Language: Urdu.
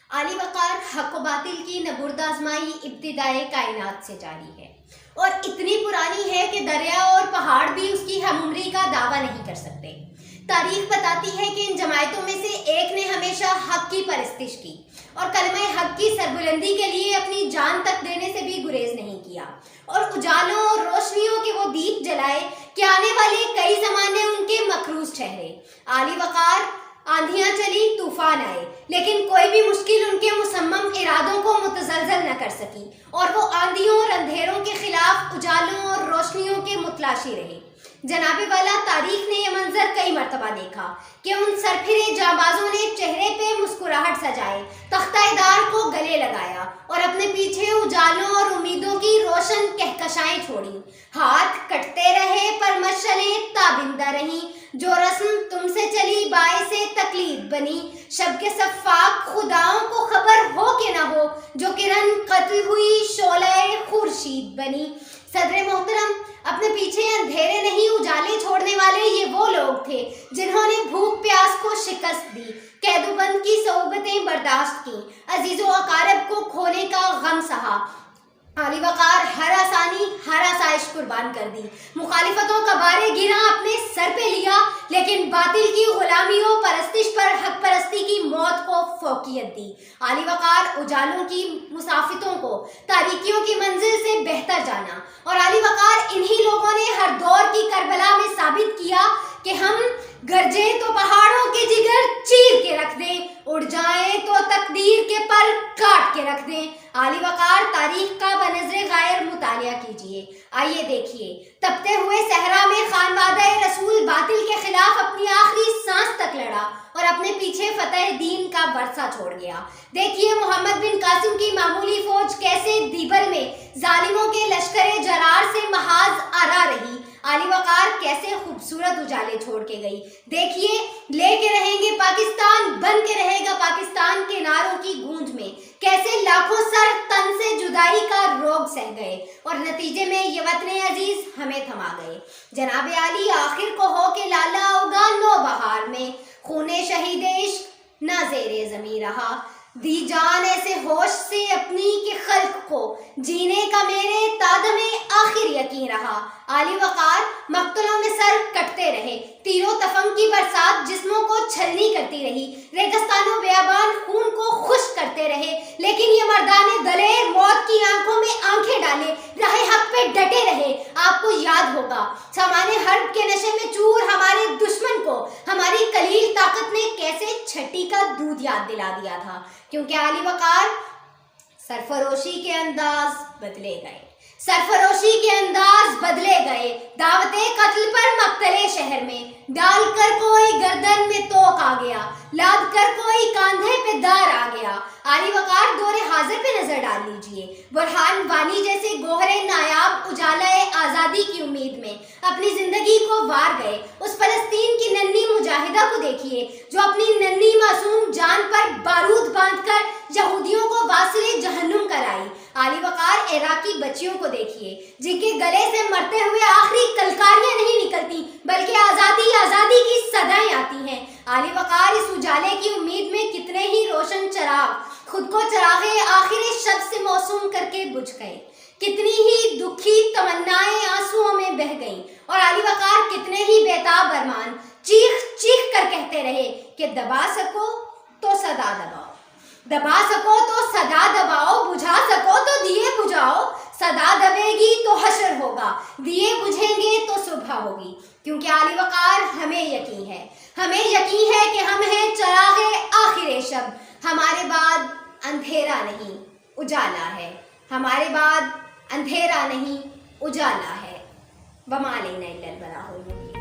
علی وقار حق و باطل کی نبرد آزمائی ابتدائے کائنات سے جاری ہے اور اتنی پرانی ہے کہ دریا اور پہاڑ بھی اس کی ہم عمری کا دعویٰ نہیں کر سکتے۔ تاریخ بتاتی ہے کہ ان جماعتوں میں سے ایک نے ہمیشہ حق کی پرستش کی اور کلمہ حق کی سربلندی کے لیے اپنی جان تک دینے سے بھی گریز نہیں کیا، اور اجالوں اور روشنیوں کے وہ دیپ جلائے کہ آنے والے کئی زمانے ان کے مکروز ٹھہرے۔ علی وقار آندھیاں چلی، طوفان آئے، لیکن کوئی بھی مشکل ان کے مصمم ارادوں کو متزلزل نہ کر سکی، اور وہ آندھیوں اور اندھیروں کے خلاف اجالوں اور روشنیوں کے متلاشی رہے۔ جناب والا تاریخ نے یہ منظر کئی مرتبہ دیکھا کہ ان سرپھرے جانبازوں نے چہرے پہ مسکراہٹ سجائے، تختہ دار کو گلے لگایا اور اپنے پیچھے اجالوں اور امیدوں کی روشن کہکشائیں چھوڑی۔ ہاتھ کٹتے رہے پر مشعلیں تابندہ رہیں، جو رسم تم سے چلی باعث تقلید بنی۔ شب کے صفاق خداؤں کو خبر ہو کہ نہ ہو، جو کرن قتل ہوئی شعلہ خورشید بنی۔ صدر محترم، اپنے پیچھے اندھیرے نہیں اجالے چھوڑنے والے یہ وہ لوگ تھے جنہوں نے بھوک پیاس کو شکست دی، قید و بند کی صعوبتیں برداشت کی، عزیز و اقارب کو کھونے کا غم سہا۔ علی وقار ہر آسانی ہر آسائش قربان کر دی، مخالفتوں کا بارے گراں اپنے سر پہ لیا، لیکن باطل کی غلامی و پرستش پر حق پرستی کی موت کو فوقیت دی۔ علی وقار اجالوں کی مسافتوں کو تاریکیوں کی منزل سے بہتر جانا، اور علی وقار انہی لوگوں نے ہر دور کی کربلا میں ثابت کیا کہ ہم گرجیں تو پہاڑوں کے جگر چیر کے رکھ دیں، اڑ جائیں تو تقدیر کے پر کاٹ کے رکھ دیں۔ علی وقار تاریخ کا بنظر غائر مطالعہ کیجئے، آئیے دیکھیے تپتے ہوئے صحرا میں خانوادہ رسول باطل کے خلاف اپنی آخری سانس تک لڑا اور اپنے پیچھے فتح دین کا ورثہ چھوڑ گیا۔ دیکھیے محمد بن قاسم کی معمولی فوج کیسے دیبل میں ظالموں کے لشکر جرار سے محاذ آرا رہی، علی وقار کیسے خوبصورت اجالے چھوڑ کے گئی۔ دیکھیے لے کے رہیں گے پاکستان، بن کے رہے گا پاکستان کے نعروں کی گونج میں کیسے لاکھوں سر تن سے جدائی کا روگ سہ گئے، اور نتیجے میں یہ وطن عزیز ہمیں تھما گئے۔ جناب علی آخر کو ہو کے لالا ہوگا نو بہار میں، خون شہید عشق نہ زیر زمیں رہا، دی جان ایسے ہوش سے اپنی کہ خلق کو جینے کا میرے تادم آخر یقین رہا۔ علی وقار مقتلوں میں سر کٹتے رہے، تیر و تفنگ کی برسات جسموں کو چھلنی کرتی رہی، ریگستان و بیابان خون کو خشک کرتے رہے، لیکن یہ مردان دلیر موت کی آنکھوں میں آنکھیں ڈالے راہ حق پہ ڈٹے رہے۔ آپ کو یاد ہوگا سامان حرب کے نشے میں چور ہمارے دشمن کو ہماری قلیل طاقت نے کیسے چھٹی کا دودھ یاد دلا دیا تھا، کیونکہ علی وقار سرفروشی کے انداز بدلے گئے، سرفروشی کے انداز بدلے گئے۔ دعوت قتل پر مقتل شہر میں ڈال کر کوئی گردن میں توق آ گیا، لاد کر کوئی کاندھے پہ دار آ گیا۔ علی وقار دور حاضر پہ نظر ڈال لیجئے، برہان وانی جیسے گوہرے نایاب اجالہ آزادی کی امید میں اپنی زندگی کو وار گئے۔ اس فلسطین کی ننھی مجاہدہ کو دیکھیے جو اپنی ننھی معصوم جان پر بارود باندھ کر یہودیوں کو واصل جہنم کرائی۔ علی وقار عراقی بچیوں کو دیکھیے جن کے گلے سے مرتے ہوئے آخری کلکاریاں نہیں نکلتی بلکہ آزادی آزادی کی صدائیں آتی ہیں۔ علی وقار اس اجالے کی امید میں کتنے ہی روشن چراغ خود کو چراغ آخر شب سے موسوم کر کے بجھ گئے، کتنی ہی دکھی تمنائیں آنسوؤں میں بہ گئیں، اور علی وقار کتنے ہی بیتاب ارمان چیخ چیخ کر کہتے رہے کہ دبا سکو تو صدا دباؤ، دبا سکو تو صدا دباؤ، بجھا سکو تو دیے بجھاؤ، صدا دبے گی تو حشر ہوگا، دیے بجھیں گے تو صبح ہوگی۔ کیونکہ علی وقار ہمیں یقین ہے، ہمیں یقین ہے کہ ہم ہیں چراغ آخر شب، ہمارے بعد اندھیرا نہیں اجالا ہے، ہمارے بعد اندھیرا نہیں اجالا ہے۔ وما علینا الا البلاغ المبین۔